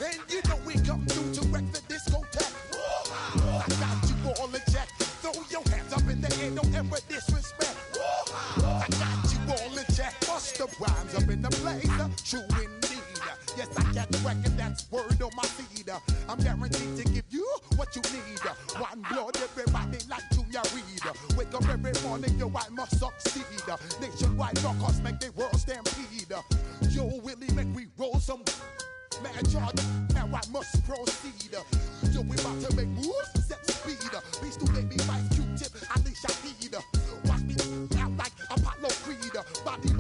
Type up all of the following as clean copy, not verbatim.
And you know we come through to wreck the discotheque. I got you all in check. Throw your hands up in the air, don't ever disrespect. I got you all in check. Bust the rhymes up in the place, true indeed. Yes, I got record, that's word on my feed. I'm guaranteed to give you what you need. One blood, everybody like Junior Reed. Wake up every morning, yo, I must succeed. Nationwide knockouts make the world stampede. Yo, Willie, make we roll some mad charge. Now I must proceed. Yo, we about to make moves, set speed. Beast to baby, Vice Q-tip, Alicia Heed. Watch me out like Apollo Creed. Body,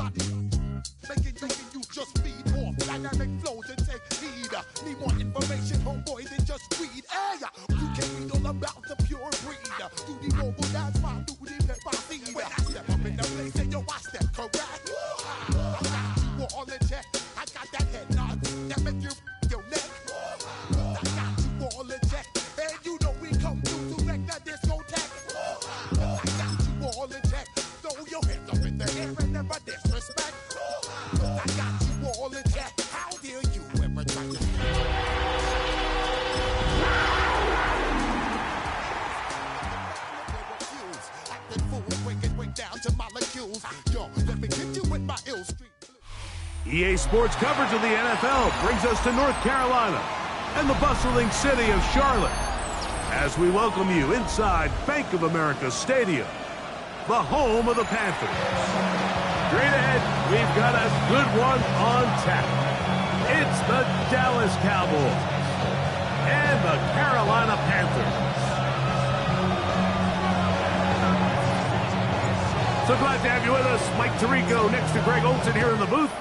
making you just feed off dynamic flows and take heed. Need more information, homeboy, than just read. Hey, you can read all about the pure breed. Do the mobile dance, my do the pepper seed. When I step up in the place, and yo, I step correct. I got you all in check. I got that head nod that make you your neck. I got you all in check. And you know we come through to wreck the discotheque. I got you all in check. Throw your hands up in the air and never disrespect. I got you all in check. How dare you ever try to acting fool, break down to molecules. Yo, let me hit you with my ill street. EA Sports coverage of the NFL brings us to North Carolina and the bustling city of Charlotte as we welcome you inside Bank of America Stadium, the home of the Panthers. Straight ahead, we've got a good one on tap. It's the Dallas Cowboys and the Carolina Panthers. So glad to have you with us. Mike Tirico next to Greg Olsen here in the booth.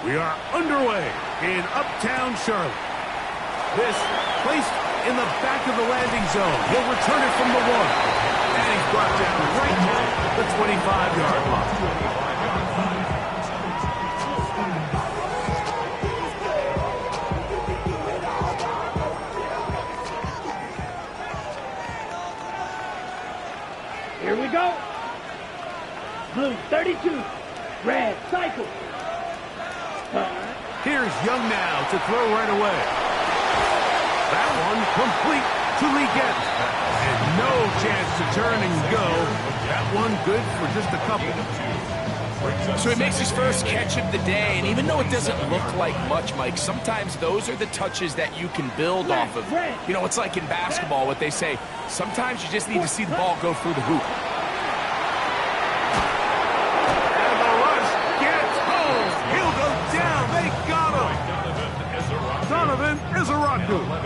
We are underway in Uptown Charlotte. This placed in the back of the landing zone. He'll return it from the 1. And he's brought down right at the 25-yard line. Here we go. Blue 32, red cycle. Here's Young now to throw right away. That one complete to Lee Getz. And no chance to turn and go. That one good for just a couple. So he makes his first catch of the day, and even though it doesn't look like much, Mike, sometimes those are the touches that you can build off of. You know, it's like in basketball, what they say, sometimes you just need to see the ball go through the hoop.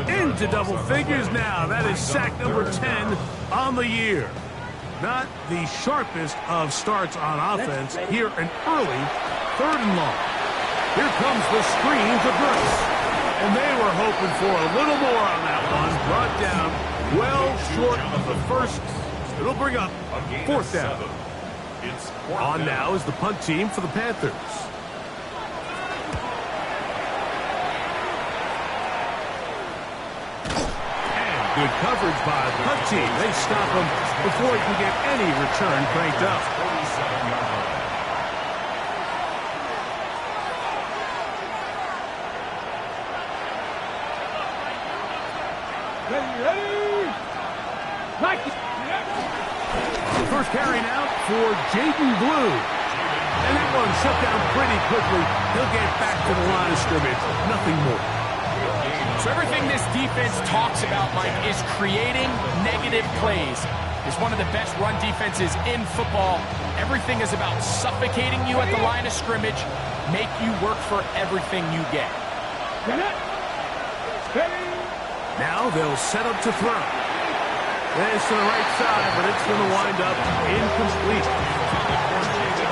Into double figures now. That is sack number 10 on the year. Not the sharpest of starts on offense. Here an early 3rd and long. Here comes the screen to Brooks. And they were hoping for a little more on that one. Brought down well short of the first. It'll bring up 4th down. On now is the punt team for the Panthers. Good coverage by the punt team. They stop him before he can get any return cranked up. The first carry now for Jaden Blue. And that one shut down pretty quickly. He'll get back to the line of scrimmage. Nothing more. So everything this defense talks about, Mike, is creating negative plays. It's one of the best run defenses in football. Everything is about suffocating you at the line of scrimmage, make you work for everything you get. Now they'll set up to throw. This to the right side, but it's going to wind up incomplete.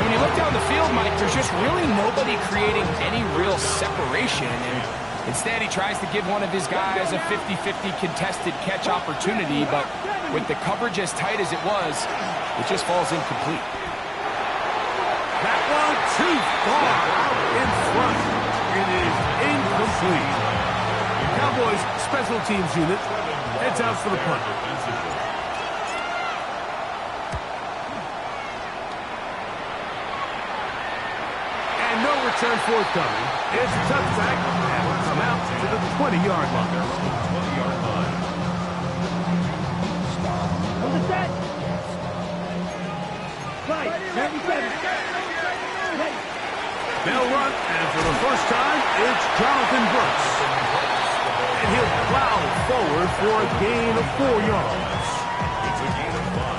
When you look down the field, Mike, there's just really nobody creating any real separation. And instead, he tries to give one of his guys a 50-50 contested catch opportunity, but with the coverage as tight as it was, it just falls incomplete. That one too far out in front. It is incomplete. Cowboys special teams unit heads out for the punt. return forthcoming. It's a touchback, and will come out to the 20-yard line. On the set. Right, 97. Ready. They'll run, and for the first time, it's Jonathan Brooks. And he'll plow forward for a gain of 4 yards. It's a gain of 5.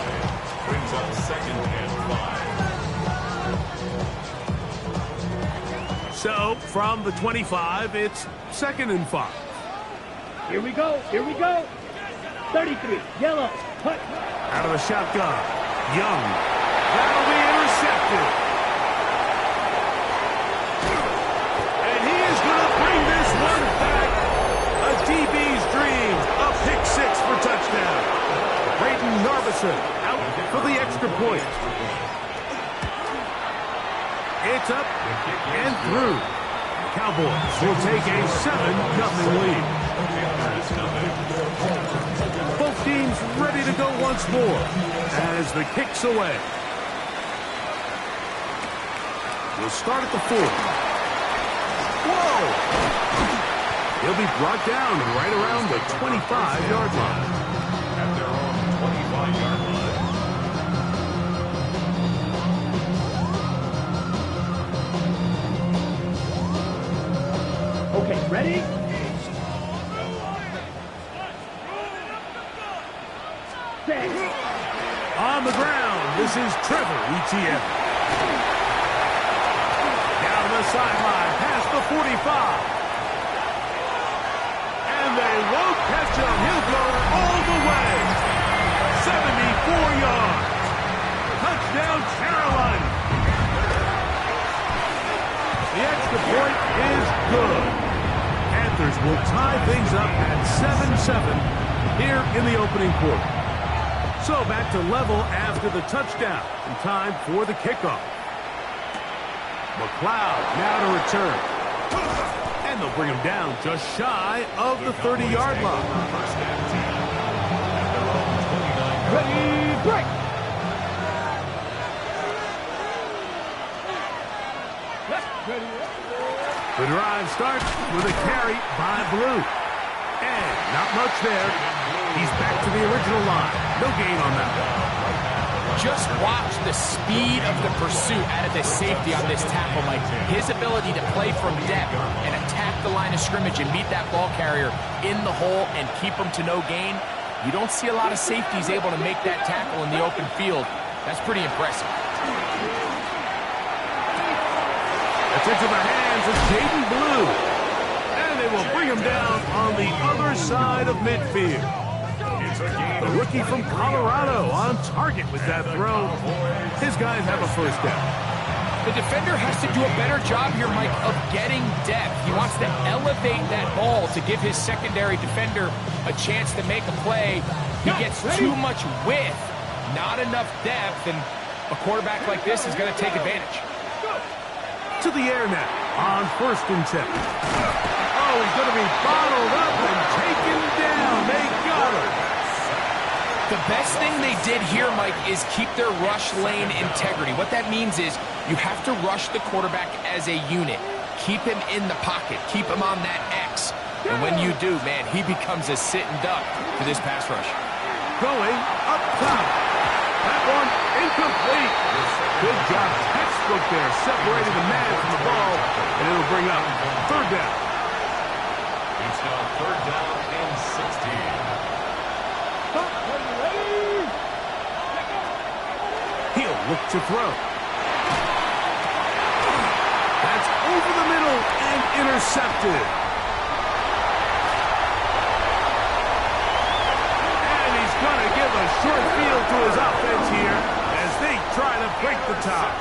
Brings up 2nd and 5. So, from the 25, it's 2nd and 5. Here we go. Here we go. 33. Yellow. Cut. Out of the shotgun. Young. That'll be intercepted. And he is going to bring this one back. A DB's dream. A pick 6 for touchdown. Brayden Narbison out for the extra point. It's up and through. Cowboys will take a 7-0 lead. Both teams ready to go once more as the kick's away. We'll start at the 4. Whoa! He'll be brought down right around the 25-yard line. At their own 25-yard line. Okay, ready? Set. On the ground, this is Trevor Etienne. Down the sideline, past the 45. And they won't catch him. He'll go all the way. 74 yards. Touchdown, Carolina. The extra point is good. Panthers will tie things up at 7-7 here in the opening quarter. So back to level after the touchdown. And time for the kickoff. McLeod now to return. And they'll bring him down just shy of the 30-yard line. First and 10. At their own 29-yard line. Ready, break. The drive starts with a carry by Blue. And not much there. He's back to the original line. No gain on that one. Just watch the speed of the pursuit out of this safety on this tackle, Mike. His ability to play from depth and attack the line of scrimmage and meet that ball carrier in the hole and keep him to no gain. You don't see a lot of safeties able to make that tackle in the open field. That's pretty impressive. It's into the hands of Jaden Blue. And they will bring him down on the other side of midfield. The rookie from Colorado on target with that throw. His guys have a first down. The defender has to do a better job here, Mike, of getting depth. He wants to elevate that ball to give his secondary defender a chance to make a play. He gets too much width, not enough depth, and a quarterback like this is going to take advantage. To the air now on 1st and 10. Oh, he's going to be bottled up and taken down. They got him. The best thing they did here, Mike, is keep their rush lane integrity. What that means is you have to rush the quarterback as a unit. Keep him in the pocket. Keep him on that X. And when you do, man, he becomes a sitting duck for this pass rush. Going up top. That one incomplete. Good job. Textbook there, separating the man from the ball. And it'll bring up 3rd down. It's now 3rd down and 16. He'll look to throw. That's over the middle and intercepted. And he's going to give a short field to his offense here as they try to break the top.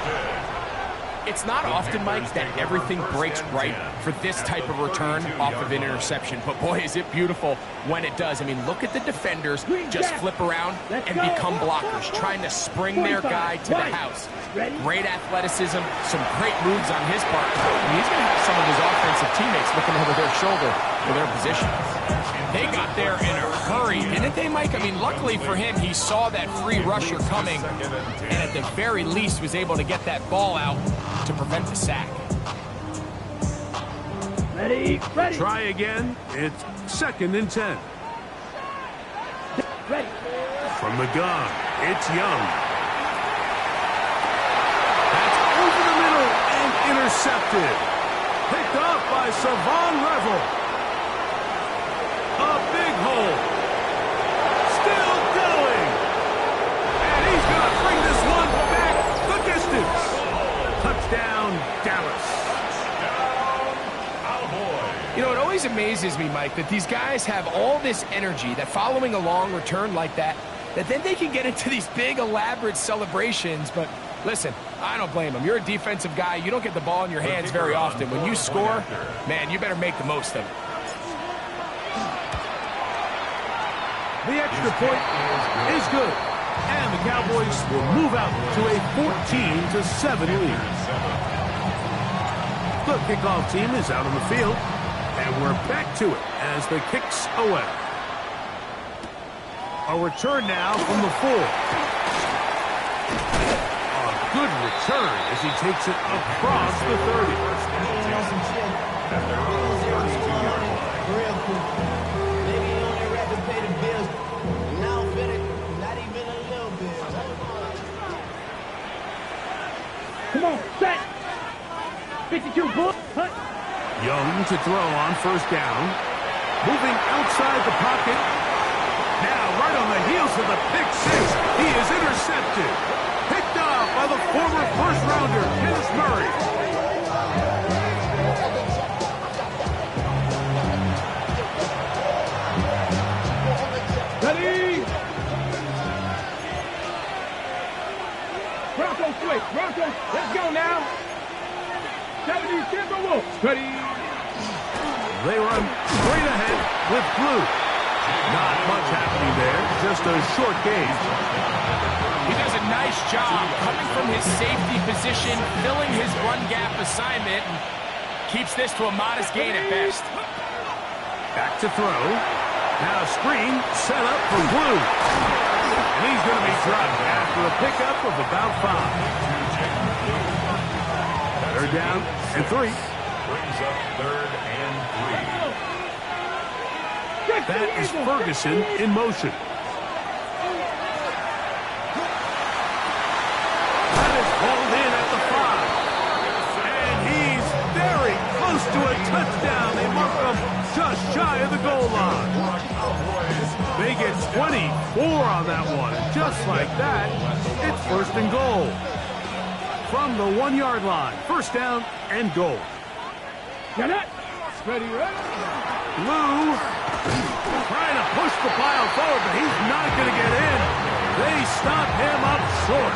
It's not often, Mike, that everything breaks right for this type of return off of an interception. But, boy, is it beautiful when it does. I mean, look at the defenders just flip around and become blockers, trying to spring their guy to the house. Great athleticism, some great moves on his part. And he's going to have some of his offensive teammates looking over their shoulder for their position. They got there in a hurry, didn't they, Mike? I mean, luckily for him, he saw that free rusher coming and at the very least was able to get that ball out to prevent the sack. Ready, ready. Try again. It's 2nd and 10. Ready. From the gun, it's Young. That's over the middle and intercepted. Picked off by Savon Revel. A big hole. Still going. And he's going to bring this one back the distance. Touchdown, Dallas. You know, it always amazes me, Mike, that these guys have all this energy, that following a long return like that then they can get into these big, elaborate celebrations. But listen, I don't blame them. You're a defensive guy. You don't get the ball in your hands very often. When you score, man, you better make the most of it. The extra point is good. And the Cowboys will move out to a 14-7 lead. The kickoff team is out on the field. And we're back to it as the kick's away. A return now from the 4. A good return as he takes it across the 30. Come on, set. 52, bull. Hut. Young to throw on 1st down. Moving outside the pocket. Now right on the heels of the pick 6. He is intercepted. Picked off by the former 1st-rounder, Kenneth Murray. Ready. Broncos switch. Broncos. Let's go now. 70 Timberwolves. Ready. They run straight ahead with Blue. Not much happening there, just a short game. He does a nice job coming from his safety position, filling his run gap assignment, and keeps this to a modest gain at best. Back to throw. Now screen set up for Blue. And he's going to be dropped after a pickup of about 5. They're down and 3. Brings up 3rd and 3. That is Ferguson in motion. That is hauled in at the 5. And he's very close to a touchdown. They mark him just shy of the goal line. They get 24 on that one. Just like that, it's 1st and goal. From the 1-yard line, 1st down and goal. Got it. Ready, ready. Blue trying to push the pile forward, but he's not going to get in. They stop him up short.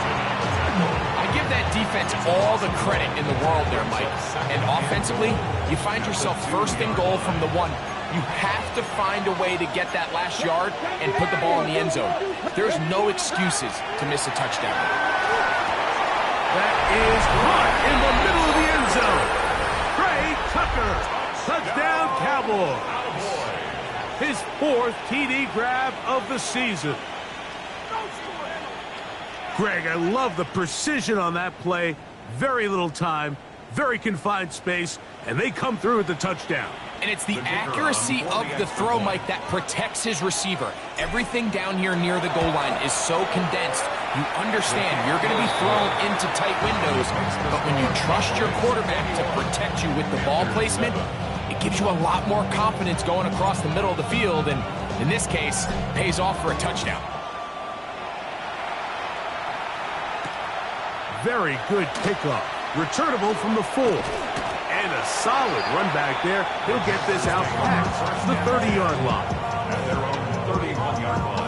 I give that defense all the credit in the world there, Mike. And offensively, you find yourself 1st and goal from the 1. You have to find a way to get that last yard and put the ball in the end zone. There's no excuses to miss a touchdown. That is caught in the middle of the end zone. Trey Tucker, touchdown Cowboys. His 4th TD grab of the season. Greg, I love the precision on that play. Very little time, very confined space, and they come through with the touchdown. And it's the accuracy of the throw, Mike, that protects his receiver. Everything down here near the goal line is so condensed. You understand you're going to be thrown into tight windows, but when you trust your quarterback to protect you with the ball placement, it gives you a lot more confidence going across the middle of the field, and in this case, pays off for a touchdown. Very good kickoff. Returnable from the 4. And a solid run back there. He'll get this out past the 30-yard line. At their own 31-yard line.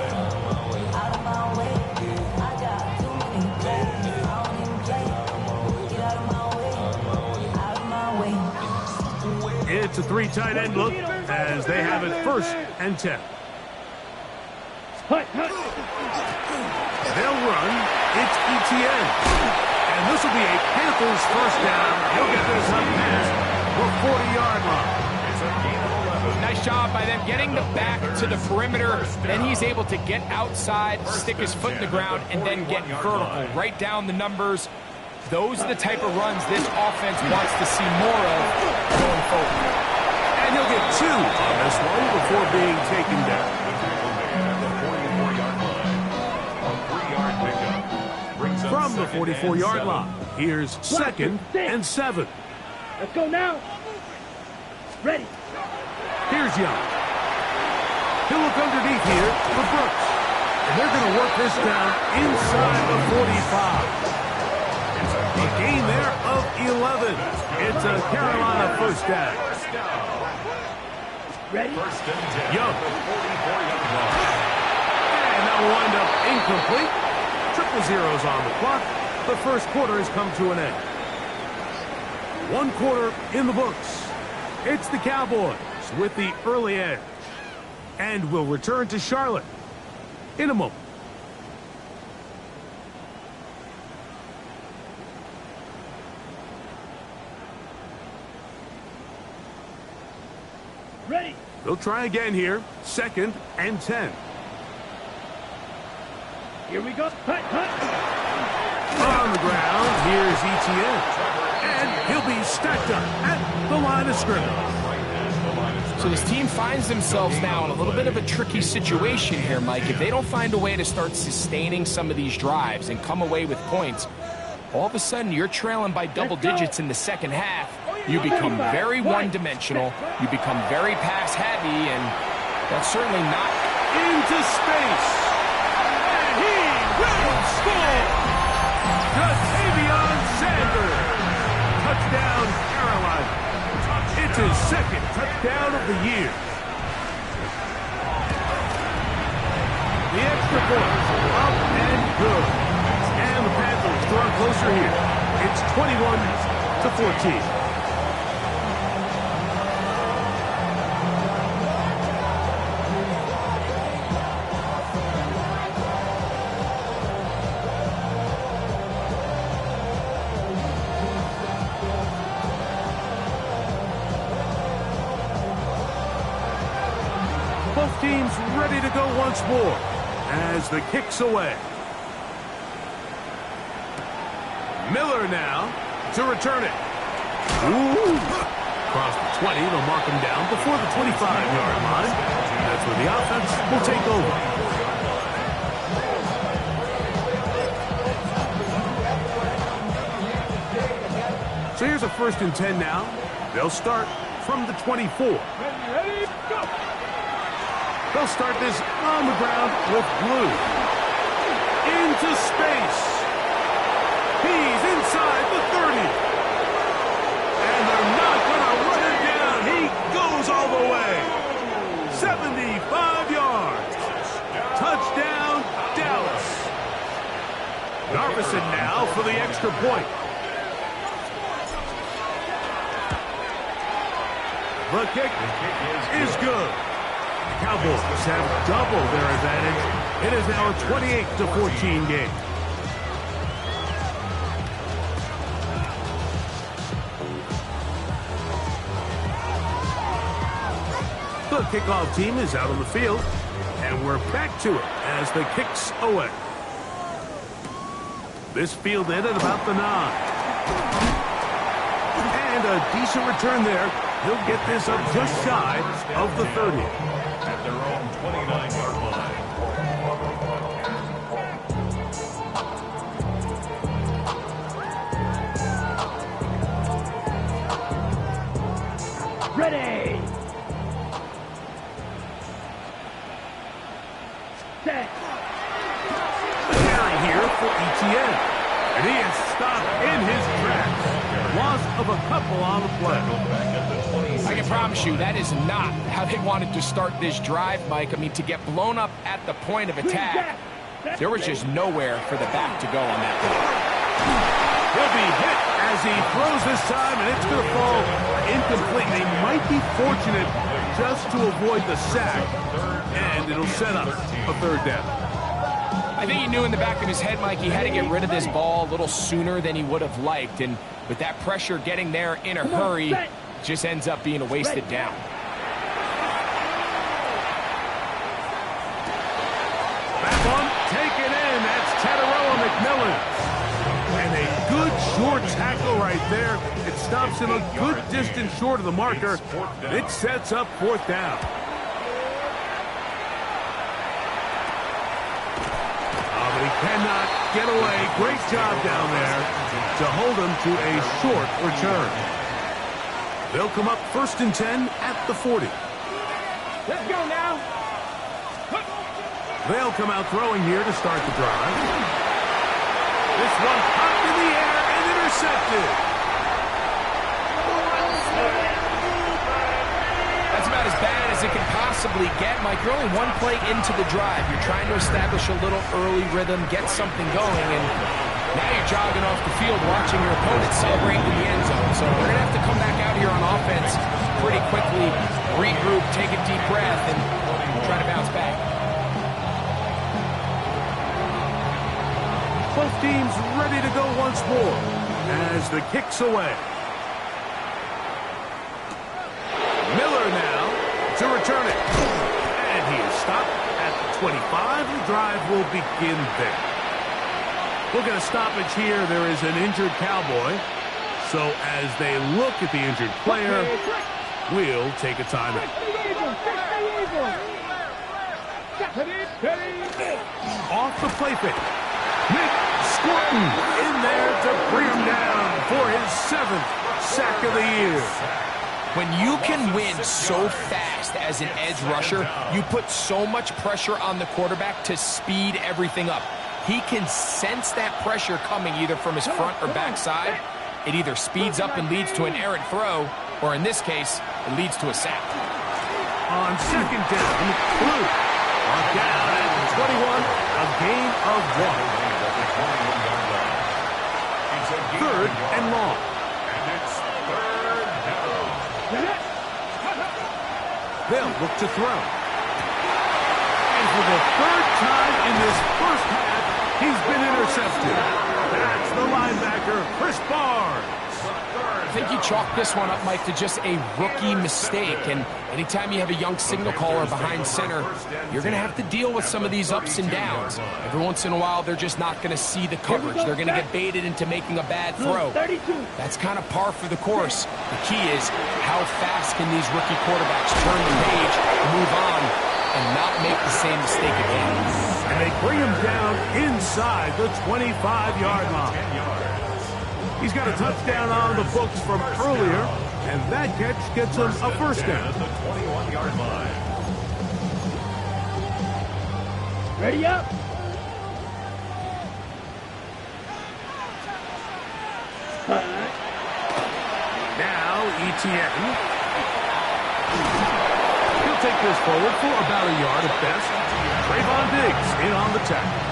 It's a 3 tight end look as they have it 1st and 10. They'll run. It's ETN. And this will be a Panthers 1st down. He'll get this up past the 40-yard line. It's a gain of 11. Nice job by them getting the back to the perimeter. Then he's able to get outside, stick his foot in the ground, and then get vertical. Right down the numbers. Those are the type of runs this offense wants to see more of going forward. And he'll get 2 on this one before being taken down. From the 44-yard line, here's 2nd and 7. Let's go now. Ready. Here's Young. He'll look underneath here for Brooks. And they're going to work this down inside the 45. A gain there of 11. It's a Carolina first down. Ready. Young. And that will wind up incomplete. Triple zeros on the clock. The first quarter has come to an end. 1 quarter in the books. It's the Cowboys with the early edge. And we'll return to Charlotte in a moment. Ready. They'll try again here. 2nd and 10. Here we go. Cut, cut. On the ground, here's Etienne. And he'll be stacked up at the line of scrimmage. So this team finds themselves now in a little bit of a tricky situation here, Mike. If they don't find a way to start sustaining some of these drives and come away with points, all of a sudden you're trailing by double digits in the second half. You become very one-dimensional. You become very pass-heavy, and that's certainly not Into space. And he will score. Ja'Tavion Sanders. Touchdown, Carolina. It's his 2nd touchdown of the year. The extra point, up and good. And the Panthers draw closer here. It's 21-14. Both teams ready to go once more as the kick's away. Miller now to return it. Ooh. Across the 20, they'll mark him down before the 25-yard line. That's where the offense will take over. So here's a 1st and 10 now. They'll start from the 24. Ready, go. They'll start this on the ground with Blue. Into space. He's inside the 30. And they're not going to run him down. He goes all the way. 75 yards. Touchdown, Dallas. Narveson now for the extra point. The kick is good. The Cowboys have doubled their advantage. It is now a 28-14 game. The kickoff team is out on the field, and we're back to it as the kick's away. This field ended about the 9. And a decent return there. He'll get this up just shy of the 30. At their own 29-yard line. Ready. Set. Carry here for Etienne. And he is stopped in his tracks. Loss of a couple on the play. I can promise you that is not how they wanted to start this drive, Mike. I mean, to get blown up at the point of attack, there was just nowhere for the back to go on that play. He'll be hit as he throws this time, and it's going to fall incomplete. They might be fortunate just to avoid the sack, and it'll set up a 3rd down. I think he knew in the back of his head, Mike, he had to get rid of this ball a little sooner than he would have liked. And with that pressure getting there in a hurry, just ends up being a wasted down. Back on, taken in. That's Tadarella McMillan. And a good short tackle right there. It stops him a good distance short of the marker. It sets up fourth down. Oh, but he cannot get away. Great job down there to hold him to a short return. They'll come up 1st and 10 at the 40. Let's go now. They'll come out throwing here to start the drive. This one popped in the air and intercepted. That's about as bad as it can possibly get, Mike. You're only one play into the drive. You're trying to establish a little early rhythm, get something going, and now you're jogging off the field watching your opponent celebrate in the end zone. So we're going to have to come back out here on offense pretty quickly, regroup, take a deep breath, and try to bounce back. Both teams ready to go once more as the kick's away. Miller now to return it. And he is stopped at the 25. The drive will begin there. Look at a stoppage here. There is an injured Cowboy. So as they look at the injured player, we'll take a timeout. Off the play fake. Nick Squirtin in there to bring him down for his 7th sack of the year. When you can win so fast as an edge rusher, you put so much pressure on the quarterback to speed everything up. He can sense that pressure coming either from his front or back side. It either speeds up and leads to an errant throw, or in this case, it leads to a sack. On 2nd down, Blue on down at the 21, a gain of 1. 3rd and long. And it's 3rd down. They'll look to throw. And for the 3rd time in this first half, he's been intercepted. That's the linebacker, Chris Barnes. I think you chalk this one up, Mike, to just a rookie mistake. And anytime you have a young signal caller behind center, you're going to have to deal with some of these ups and downs. Every once in a while, they're just not going to see the coverage. They're going to get baited into making a bad throw. That's kind of par for the course. The key is how fast can these rookie quarterbacks turn the page, move on, and not make the same mistake again. And they bring him down inside the 25-yard line. He's got a touchdown on the books from earlier, and that catch gets him a first down. The 21-yard line. Ready up. Now Etienne. He'll take this forward for about a yard at best. Trayvon Diggs in on the tackle.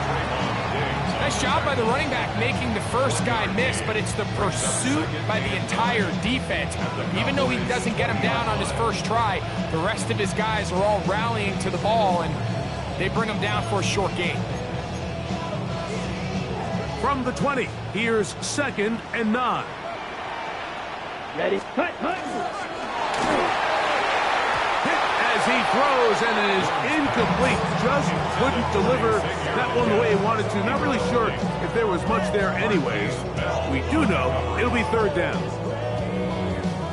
Nice job by the running back making the first guy miss, but it's the pursuit by the entire defense. Even though he doesn't get him down on his first try, the rest of his guys are all rallying to the ball, and they bring him down for a short gain. From the 20, here's 2nd and 9. Ready. Cut. As he throws, and it is incomplete. Just couldn't deliver that one the way he wanted to. Not really sure if there was much there anyways. We do know it'll be 3rd down.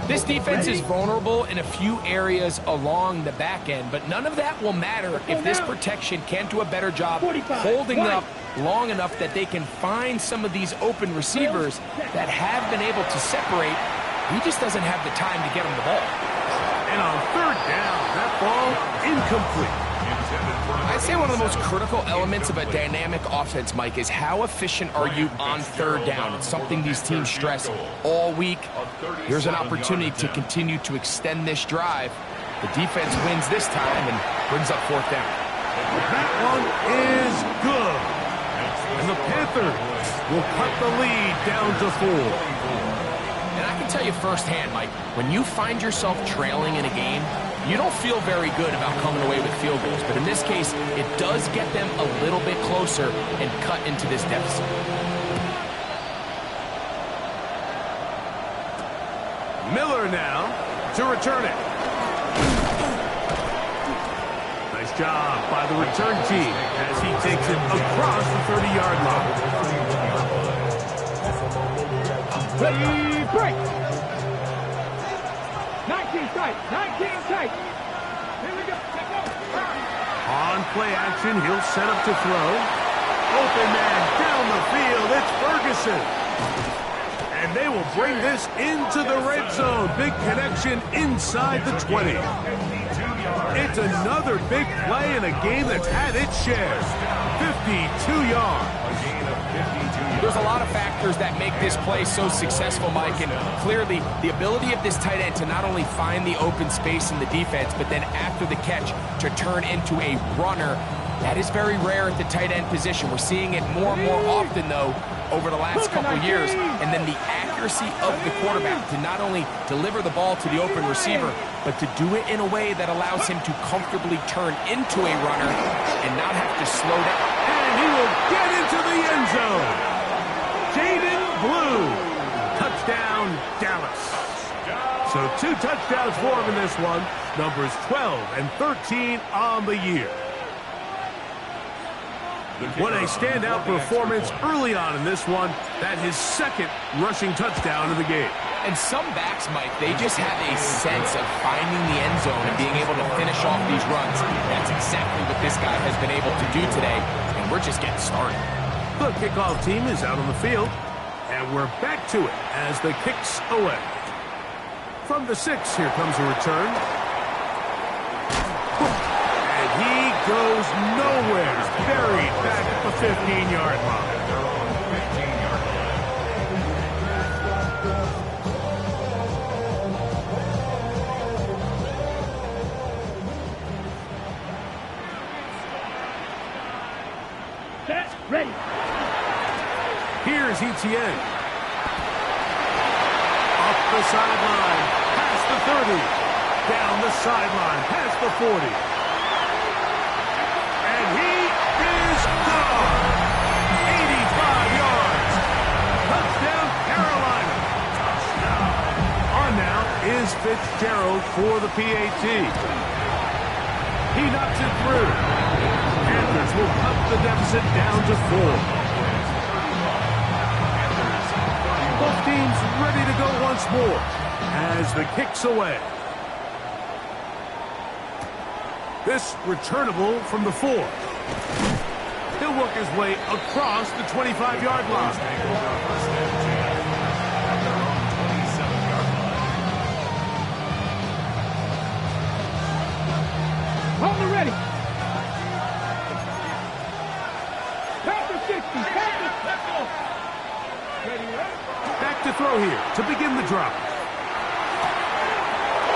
This defense is vulnerable in a few areas along the back end, but none of that will matter if this protection can't do a better job holding up long enough that they can find some of these open receivers that have been able to separate. He just doesn't have the time to get him the ball. And on 3rd down, that ball incomplete. I'd say one of the most critical elements of a dynamic offense, Mike, is how efficient are you on 3rd down. It's something these teams stress all week. Here's an opportunity to continue to extend this drive. The defense wins this time and brings up 4th down. That one is good. And the Panthers will cut the lead down to 4. And I can tell you firsthand, Mike, when you find yourself trailing in a game, you don't feel very good about coming away with field goals. But in this case, it does get them a little bit closer and cut into this deficit. Miller now to return it. Nice job by the return team as he takes it across the 30-yard line. Ready, break. 19 tight, 19 tight. Here we go. On play action, he'll set up to throw. Open man down the field. It's Ferguson. And they will bring this into the red zone. Big connection inside the 20. It's another big play in a game that's had its share. 52 yards. There's a lot of factors that make this play so successful, Mike, and clearly the ability of this tight end to not only find the open space in the defense, but then after the catch to turn into a runner. That is very rare at the tight end position. We're seeing it more and more often, though, over the last couple of years. And then the accuracy of the quarterback to not only deliver the ball to the open receiver, but to do it in a way that allows him to comfortably turn into a runner and not have to slow down. And he will get into the end zone. Jaden Blue. Touchdown, Dallas. So 2 touchdowns for him in this one. Numbers 12 and 13 on the year. What a standout performance early on in this one. That his second rushing touchdown of the game. And some backs, Mike, they just have a sense of finding the end zone and being able to finish off these runs. That's exactly what this guy has been able to do today, and we're just getting started. The kickoff team is out on the field, and we're back to it as the kicks away. From the 6, here comes a return. And he goes nowhere, buried back at the 15-yard line. Set, ready. Here's Etienne. Up the sideline, past the 30. Down the sideline, past the 40. And he is gone. 85 yards. Touchdown, Carolina. On now is Fitzgerald for the PAT. He knocks it through. Panthers will cut the deficit down to 4. Both teams ready to go once more as the kick's away. This returnable from the 4. He'll work his way across the 25-yard line. Hold it ready. Panther 60. Panther. Ready, ready. Back to throw here to begin the drive.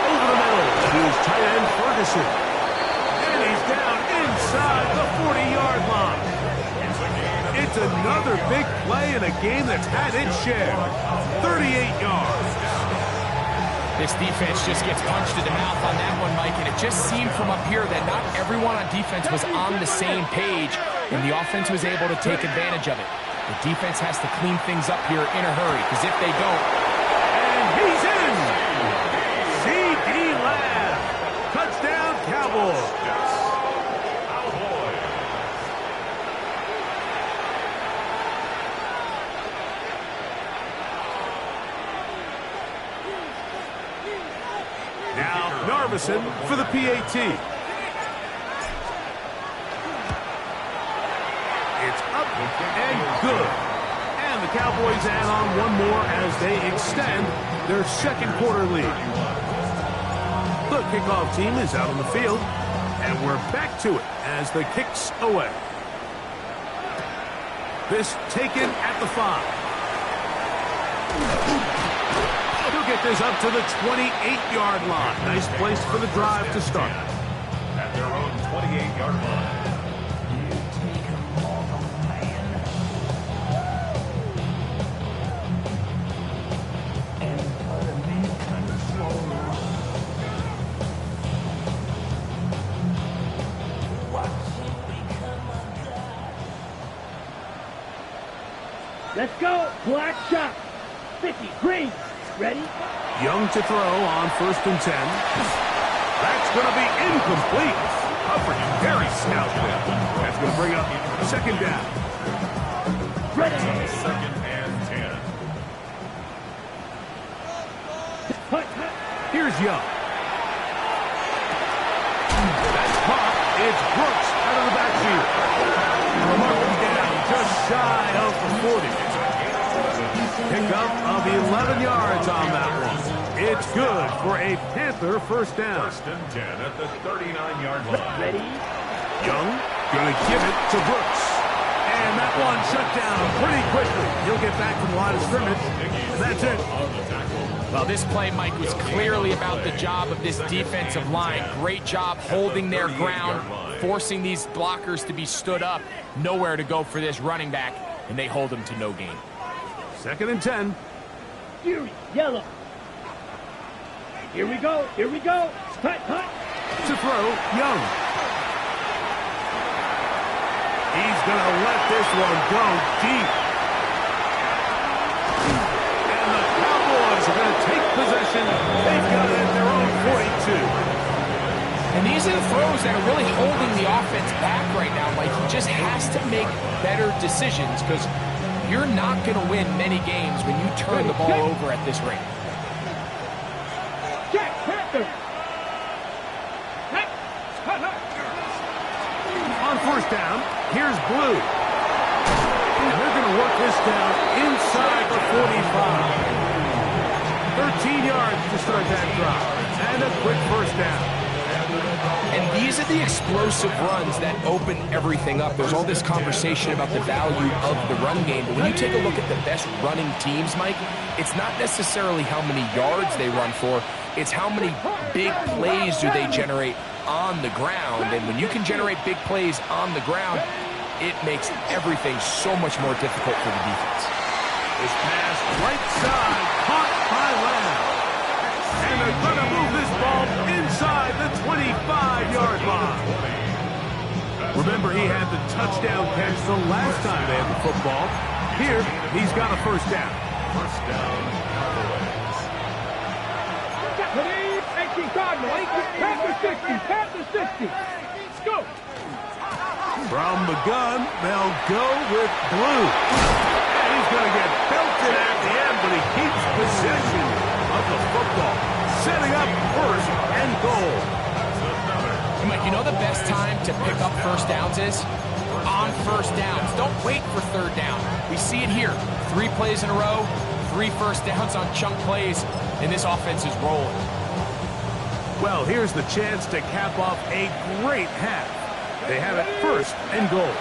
Over the middle to his tight end Ferguson. And he's down inside the 40-yard line. It's another big play in a game that's had its share. 38 yards. This defense just gets punched in the mouth on that one, Mike, and it just seemed from up here that not everyone on defense was on the same page, and the offense was able to take advantage of it. The defense has to clean things up here in a hurry, because if they don't... And he's in! C.D. Lamb. Touchdown, Cowboys. Now, Narveson for the PAT. It's up and good. And the Cowboys add on one more as they extend their second quarter lead. The kickoff team is out on the field, and we're back to it as the kick's away. This taken at the 5. He'll get this up to the 28-yard line. Nice place for the drive to start. At their own 28-yard line. Let's go. Black shot. 50. Green. Ready? Young to throw on 1st and 10. That's going to be incomplete. Coverage very stout there. That's going to bring up 2nd down. Ready. 2nd and 10. Young. That's caught. It's Brooks out of the backfield. Marking down just shy of the 40. Pickup of 11 yards on that one. It's good for a Panther first down. First and 10 at the 39-yard line. Ready? Young going to give it to Brooks. And that one shut down pretty quickly. He'll get back to the line of scrimmage, and that's it. Well, this play, Mike, was clearly about the job of this defensive line. Great job holding their ground, forcing these blockers to be stood up. Nowhere to go for this running back, and they hold him to no gain. Second and 10. Fury, yellow. Here we go. Here we go. Cut, cut. To throw, Young. He's going to let this one go deep. And the Cowboys are going to take possession. They've got it at their own 42. And these are the throws that are really holding the offense back right now, Mike. He just has to make better decisions because you're not going to win many games when you turn the ball over at this rate. Jack Panther. On first down, here's Blue. And they're going to work this down inside the 45. 13 yards to start that drive. And a quick first down. And these are the explosive runs that open everything up. There's all this conversation about the value of the run game, but when you take a look at the best running teams, Mike, it's not necessarily how many yards they run for, it's how many big plays do they generate on the ground. And when you can generate big plays on the ground, it makes everything so much more difficult for the defense. This pass right side, caught by Lamb. And they're going to move this ball inside the 25-yard line. Remember, he had the touchdown catch the last time they had the football. Here, he's got a first down. First down, Cowboys. Cardinal, Panther 60, Panther 60. Let's go. From the gun, they'll go with Blue. And he's going to get belted at the end, but he keeps possession of the football, setting up first and goal. Mike, you know the best time to pick up first downs is? On first downs. Don't wait for third down. We see it here. 3 plays in a row, 3 first downs on chunk plays, and this offense is rolling. Well, here's the chance to cap off a great half. They have it first and goal.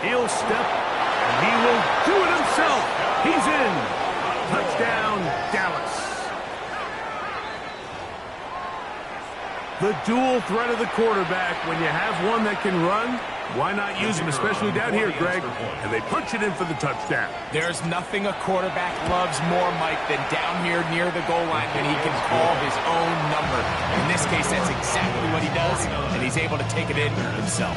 He'll step, and he will do it himself. He's in. Touchdown, Dallas. The dual threat of the quarterback. When you have one that can run, why not use him, especially down here, Greg? And they punch it in for the touchdown. There's nothing a quarterback loves more, Mike, than down here near the goal line when he can call his own number. In this case, that's exactly what he does, and he's able to take it in himself.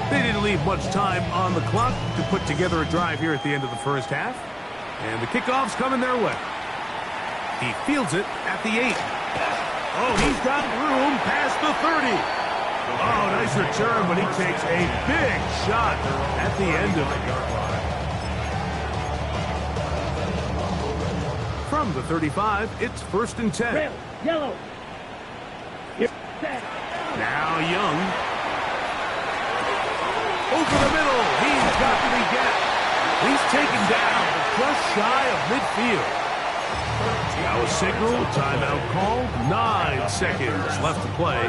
They didn't leave much time on the clock to put together a drive here at the end of the first half. And the kickoff's coming their way. He fields it at the 8. Oh, he's got room past the 30. Oh, nice return, but he takes a big shot at the end of it. From the 35, it's first and 10. Red, yellow. Here, set. Now Young. Over the middle. He's got to be gapped. He's taken down just shy of midfield. Now a signal, timeout called. 9 seconds left to play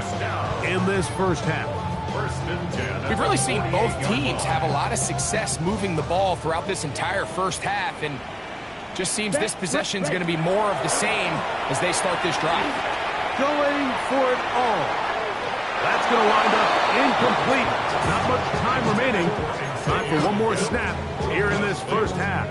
in this first half. We've really seen both teams have a lot of success moving the ball throughout this entire first half, and just seems this possession is going to be more of the same as they start this drive. Going for it all. That's going to wind up incomplete. Not much time remaining. Time for one more snap here in this first half.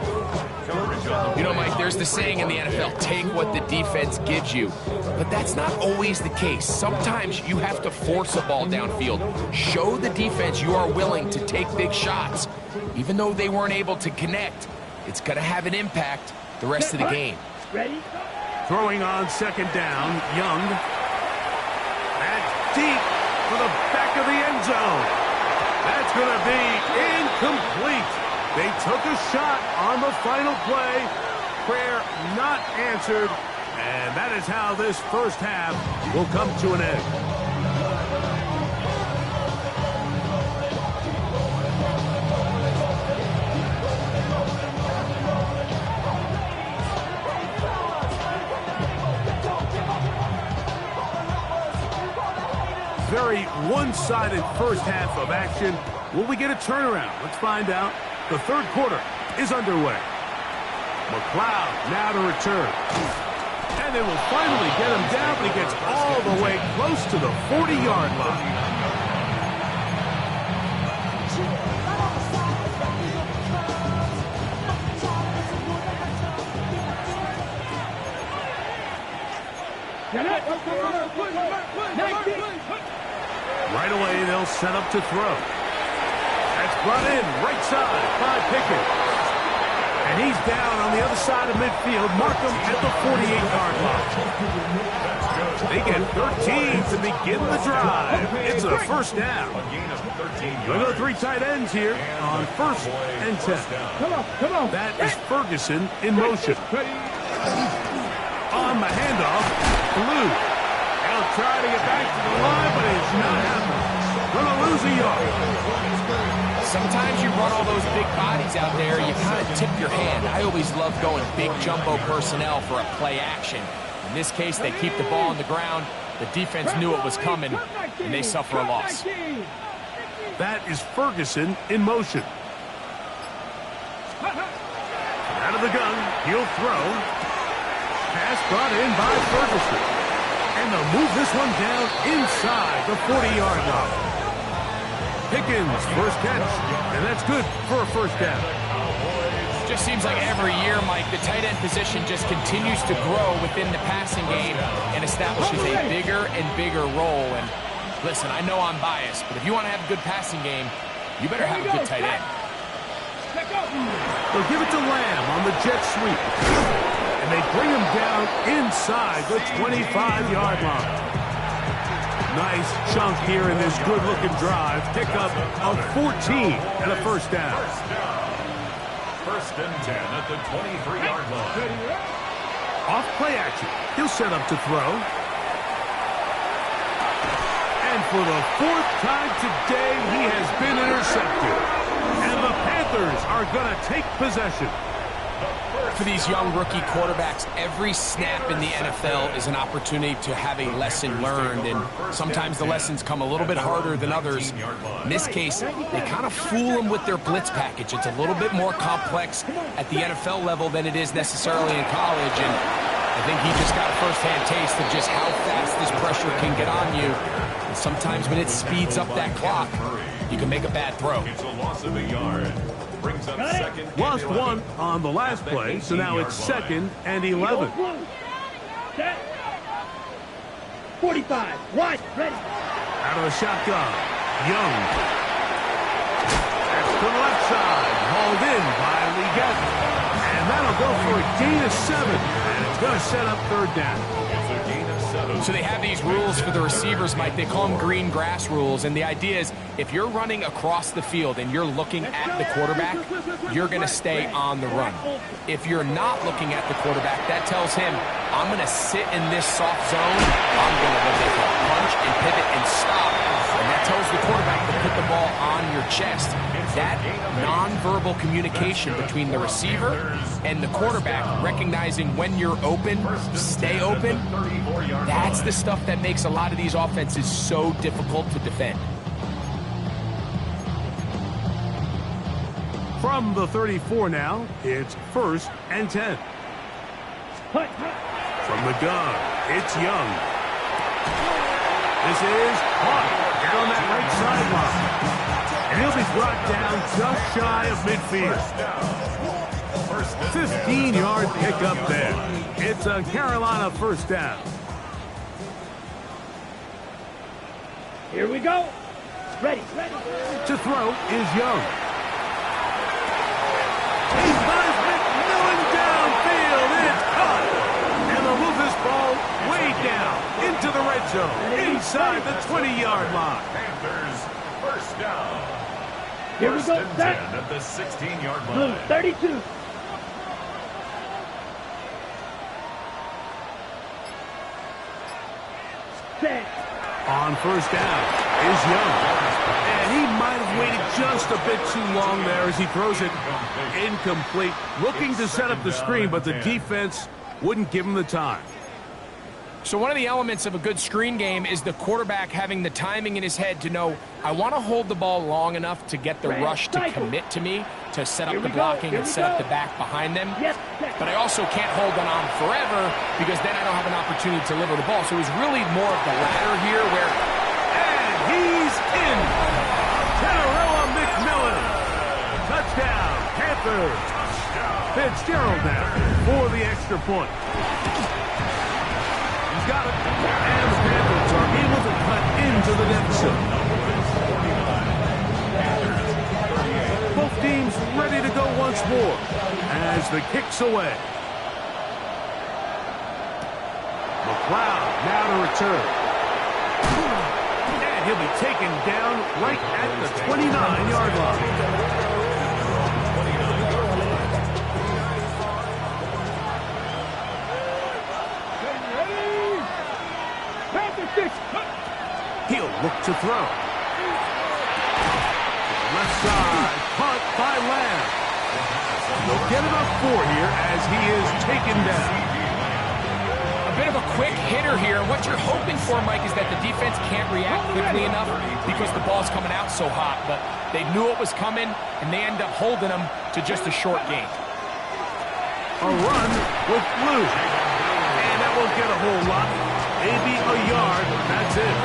You know, Mike, there's the saying in the NFL, take what the defense gives you. But that's not always the case. Sometimes you have to force a ball downfield. Show the defense you are willing to take big shots. Even though they weren't able to connect, it's going to have an impact the rest of the game. Ready? Throwing on second down, Young. That's deep for the back of the end zone. That's going to be incomplete. They took a shot on the final play. Prayer not answered. And that is how this first half will come to an end. Very one-sided first half of action. Will we get a turnaround? Let's find out. The third quarter is underway. McLeod now to return. And they will finally get him down, but he gets all the way close to the 40-yard line. Right away, they'll set up to throw. That's brought in right side by Pickens. And he's down on the other side of midfield. Mark him at the 48-yard line. They get 13 to begin the drive. It's a first down. We'll go three tight ends here on 1st and 10. Come on. That is Ferguson in motion. On the handoff, Blue. He'll try to get back to the line, but it's not happening. Gonna lose a yard. Sometimes you run all those big bodies out there, you kind of tip your hand. I always love going big jumbo personnel for a play action. In this case, they keep the ball on the ground. The defense knew it was coming, and they suffer a loss. That is Ferguson in motion. Out of the gun, he'll throw. Pass brought in by Ferguson. And they'll move this one down inside the 40-yard line. Pickens, first catch, and that's good for a first down. Just seems like every year, Mike, the tight end position just continues to grow within the passing game and establishes a bigger and bigger role. And listen, I know I'm biased, but if you want to have a good passing game, you better have a good tight end. They'll give it to Lamb on the jet sweep. And they bring him down inside the 25-yard line. Nice chunk here in this good-looking drive. Pickup of 14 and a first down. First and 10 at the 23-yard line. Off play action. He'll set up to throw. And for the 4th time today, he has been intercepted. And the Panthers are going to take possession. For these young rookie quarterbacks, every snap in the NFL is an opportunity to have a lesson learned, and sometimes the lessons come a little bit harder than others. In this case, they kind of fool them with their blitz package. It's a little bit more complex at the NFL level than it is necessarily in college, and I think he just got a first-hand taste of just how fast this pressure can get on you. And sometimes when it speeds up that clock, you can make a bad throw. It's a loss of a yard. Brings up second. Lost one on the last play, so now it's 2nd and 11. 45, right, ready. Out of the shotgun, Young. That's to the left side, hauled in by Leggett. And that'll go for a gain of 7, and it's going to set up 3rd down. So they have these rules for the receivers, Mike. They call them green grass rules, and the idea is if you're running across the field and you're looking at the quarterback, you're going to stay on the run. If you're not looking at the quarterback, that tells him, I'm going to sit in this soft zone, I'm going to what they call punch and pivot and stop, and that tells the quarterback to put the ball on your chest. That nonverbal communication between the receiver and the quarterback, recognizing when you're open, stay open, that's the stuff that makes a lot of these offenses so difficult to defend. From the 34 now, it's 1st and 10. From the gun, it's Young. This is Hart here on that right sideline. And he'll be brought down just shy of midfield. 15-yard pickup there. It's a Carolina first down. Here we go. Ready. To throw is Young. He finds McMillan downfield. It's caught. And they'll move this ball way down into the red zone, inside the 20-yard line. Panthers first down. Here we First go, and set. 10 at the 16-yard Blue, line. 32. Set. On first down is Young. And he might have waited just a bit too long there as he throws it incomplete. Looking to set up the screen, but the defense wouldn't give him the time. So one of the elements of a good screen game is the quarterback having the timing in his head to know, I want to hold the ball long enough to get the rush to commit to me, to set up the blocking and set up the back behind them. Yes, But I also can't hold it on forever because then I don't have an opportunity to deliver the ball. So it was really more of the latter here where... And he's in. Tannerella McMillan. Touchdown, Panthers. Fitzgerald now for the extra point. He's got it. And the Panthers are able to cut into the deficit. Both teams ready to go once more as the kick's away. McLeod now to return. And he'll be taken down right at the 29-yard line. He'll look to throw. Left side, caught by Lamb. They'll get enough for here as he is taken down. A bit of a quick hitter here. What you're hoping for, Mike, is that the defense can't react quickly enough because the ball's coming out so hot. But they knew it was coming, and they end up holding them to just a short gain. A run with Blue. And that won't get a whole lot. Maybe a yard, that's it.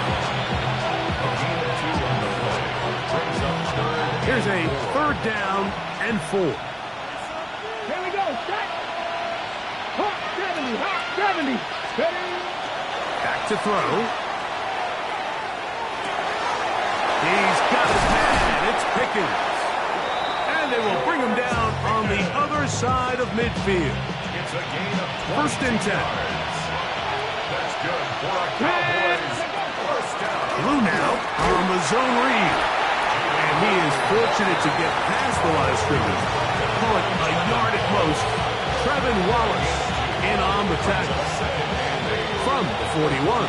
Here's a third down and 4. Here we go, set. Hot 70, hot 70. Ready? Back to throw. He's got his man. It's Pickens. And they will bring him down on the other side of midfield. It's a gain of 20 First and 10. yards. That's good for a Cowboys first down. Blue now on the zone read. And he is fortunate to get past the line of scrimmage. Call it a yard at most. Trevin Wallace in on the tackle. From the 41,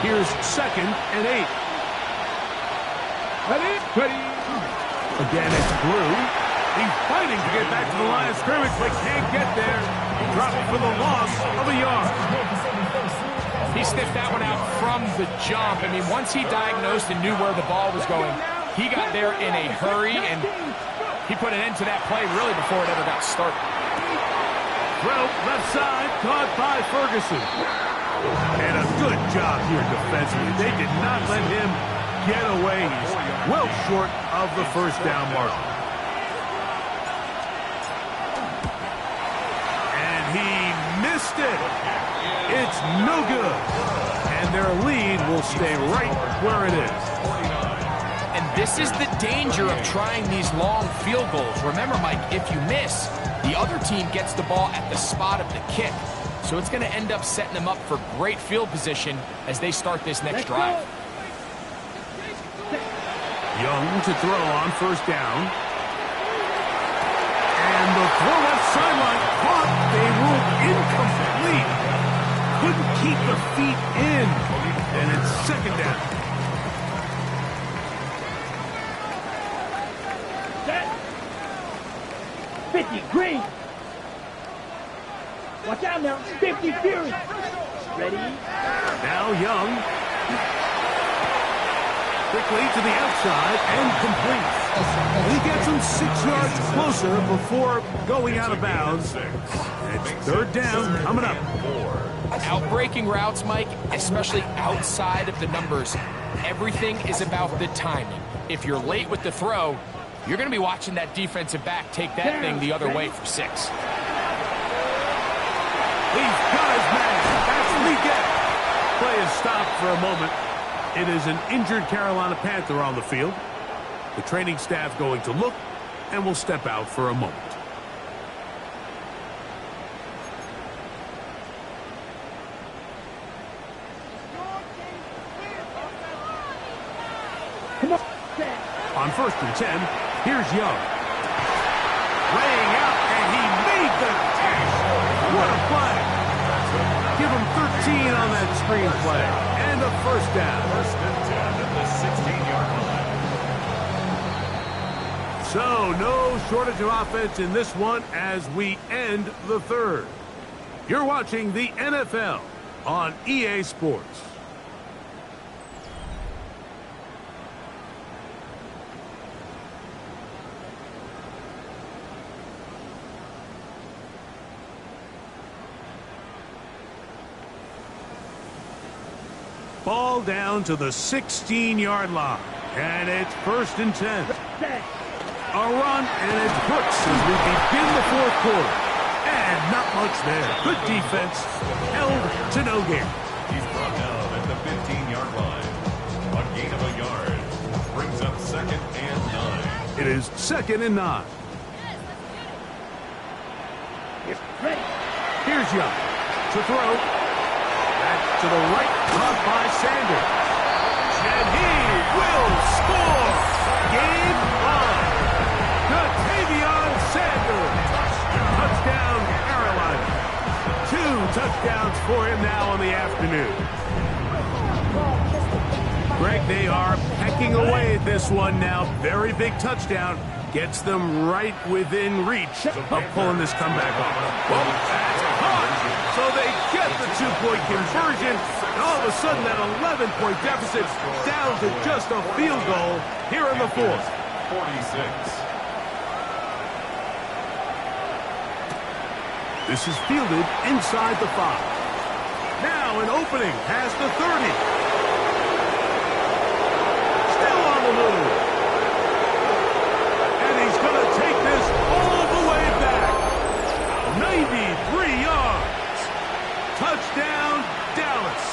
here's 2nd and 8. Ready? Again, it's Blue. He's fighting to get back to the line of scrimmage, but can't get there. Dropping for the loss of a yard. He sniffed that one out from the jump. I mean, once he diagnosed and knew where the ball was going, he got there in a hurry, and he put an end to that play really before it ever got started. Throw left side, caught by Ferguson. And a good job here defensively. They did not let him get away. He's well short of the first down mark. And he missed it. It's no good. And their lead will stay right where it is. And this is the danger of trying these long field goals. Remember, Mike, if you miss, the other team gets the ball at the spot of the kick. So it's going to end up setting them up for great field position as they start this next drive. Young to throw on first down. And the throw left sideline caught. They ruled incomplete. Couldn't keep the feet in. And it's 2nd down. Set. 50, green. Watch out now, 50, Fury. Ready? Now Young. Quickly to the outside and complete. And he gets him 6 yards closer before going out of bounds. It's 3rd down coming up. Outbreaking routes, Mike, especially outside of the numbers, everything is about the timing. If you're late with the throw, you're going to be watching that defensive back take that thing the other way for 6. He's got his man. That's Leggett. Play is stopped for a moment. It is an injured Carolina Panther on the field. The training staff going to look and will step out for a moment. Come on. On 1st and 10, Here's Young. Laying out, and he made the catch. What a play. Give him 13 on that screen play. And a first down. First and 10 at the 16-yard line. So, no shortage of offense in this one as we end the third. You're watching the NFL on EA Sports. Ball down to the 16-yard line. And it's first and 10. A run, and it's Brooks as we begin the fourth quarter. And not much there. Good defense. Held to no gain. He's brought down at the 15-yard line. A gain of a yard. Brings up second and 9. It is second and 9. Here's Young to throw. Back to the right, caught by Sanders. And he will score. Game on. Ja'Tavion Sanders. Touchdown, Carolina. 2 touchdowns for him now in the afternoon. Greg, they are pecking away at this one now. Very big touchdown. Gets them right within reach of pulling this comeback off. Well, that's caught. So they get the 2-point conversion. And all of a sudden, that 11-point deficit down to just a field goal here in the fourth. 46. This is fielded inside the 5. Now an opening past the 30. Still on the move. And he's going to take this all the way back. 93 yards. Touchdown, Dallas.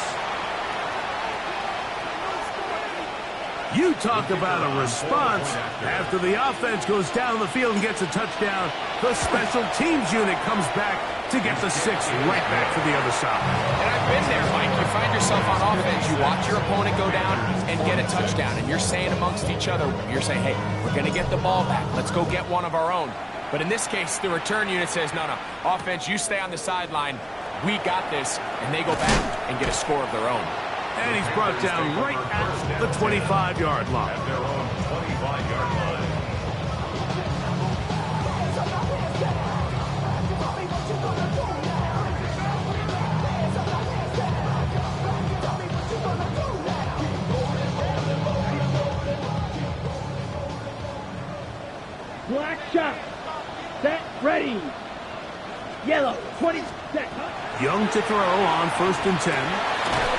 You talk about a response. After the offense goes down the field and gets a touchdown, the special teams unit comes back to get the 6 right back to the other side. And I've been there, Mike. You find yourself on offense, you watch your opponent go down and get a touchdown, and you're saying amongst each other, you're saying, hey, we're going to get the ball back. Let's go get one of our own. But in this case, the return unit says, no, offense, you stay on the sideline. We got this, and they go back and get a score of their own. And he's brought down right at the 25-yard line. At their own 25-yard line. Black shot. Set. Ready. Yellow. 20 set. Young to throw on first and 10.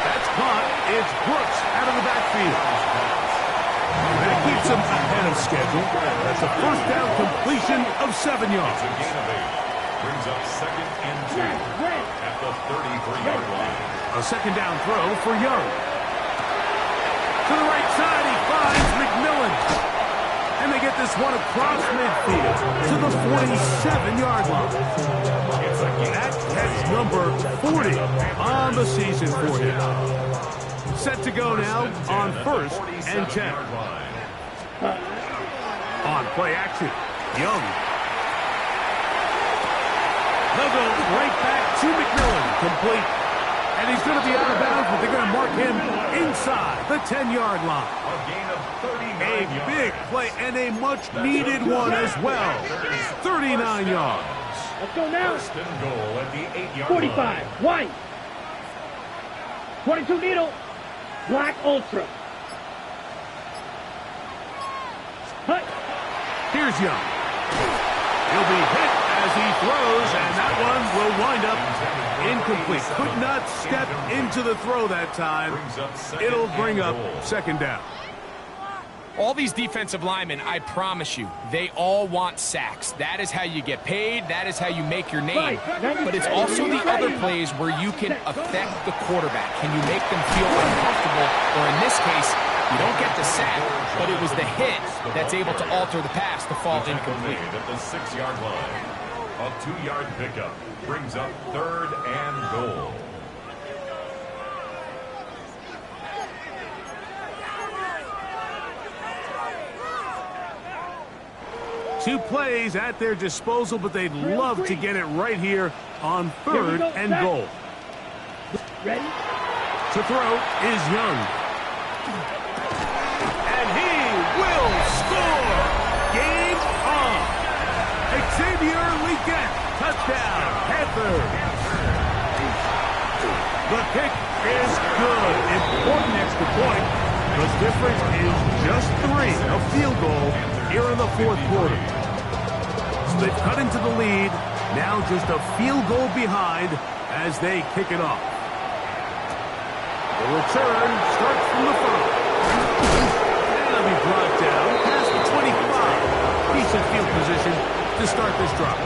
That's caught. It's Brooks out of the backfield. That keeps him ahead of schedule. That's a first down completion of 7 yards. It's a gain of 8. Brings up second and 2 at the 33-yard line. A second down throw for Young. To the right side, he finds McMillan. And they get this one across midfield to the 47-yard line. That's catch number 40 on the season for him. Set to go now on first and 10. On play action, Young. They'll go right back to McMillan, complete. And he's going to be out of bounds, but they're going to mark him inside the 10-yard line. A gain of 39 A yards. big play and a much-needed one as well. 39 yards. Let's go now. First and goal at the 8-yard 45. line. White. 22 needle. Black ultra. Hut. Here's Young. He'll be hit as he throws, and that one will wind up incomplete. Could not step into the throw that time. It'll bring up second down. All these defensive linemen, I promise you, they all want sacks. That is how you get paid. That is how you make your name. But it's also the other plays where you can affect the quarterback. Can you make them feel uncomfortable? Or in this case, you don't get the sack, but it was the hit that's able to alter the pass to fall incomplete. At the 6-yard line. A 2-yard pickup brings up third and goal. 2 plays at their disposal, but they'd love to get it right here on 3rd and goal. Ready? To throw is Young. And he will score! Game on! Xavier Legette, touchdown, Panthers! The kick is good. Important extra point. The difference is just 3, a field goal here in the 4th quarter. So they've cut into the lead, now just a field goal behind as they kick it off. The return starts from the 5. And it'll be brought down past the 25. Decent field position to start this drive.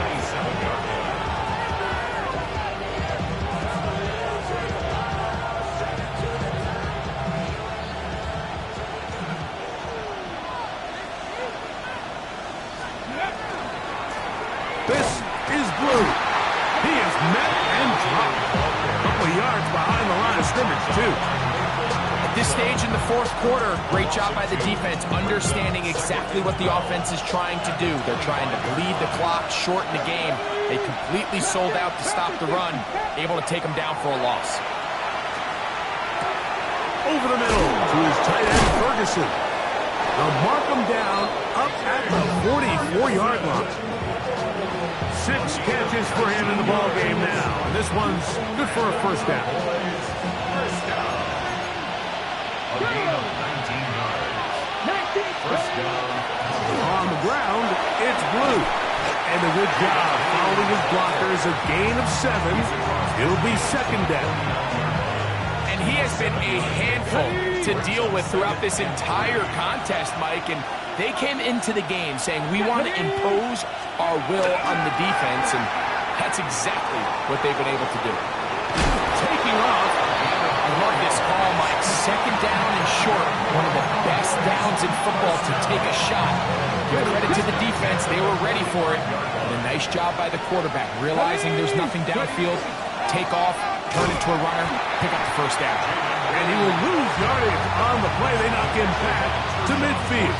This is Blue. He is met and dropped. A couple of yards behind the line of scrimmage, too. At this stage in the 4th quarter, great job by the defense, understanding exactly what the offense is trying to do. They're trying to bleed the clock, shorten the game. They completely sold out to stop the run, able to take them down for a loss. Over the middle to his tight end, Ferguson. They'll mark him down up at the 44-yard line. 6 catches for him in the ball game now. And this one's good for a first down. A gain of 19 yards. First down. On the ground, it's Blue. And a good job following his blockers. A gain of 7. It'll be second down. And he has been a handful to deal with throughout this entire contest, Mike. And they came into the game saying, we want to impose our will on the defense, and that's exactly what they've been able to do. Taking off. I love this call, Mike. Second down and short. One of the best downs in football to take a shot. Give credit to the defense. They were ready for it. And a nice job by the quarterback, realizing there's nothing downfield. Take off, turn into a runner, pick up the first down. And he will lose yardage on the play. They knock him back to midfield.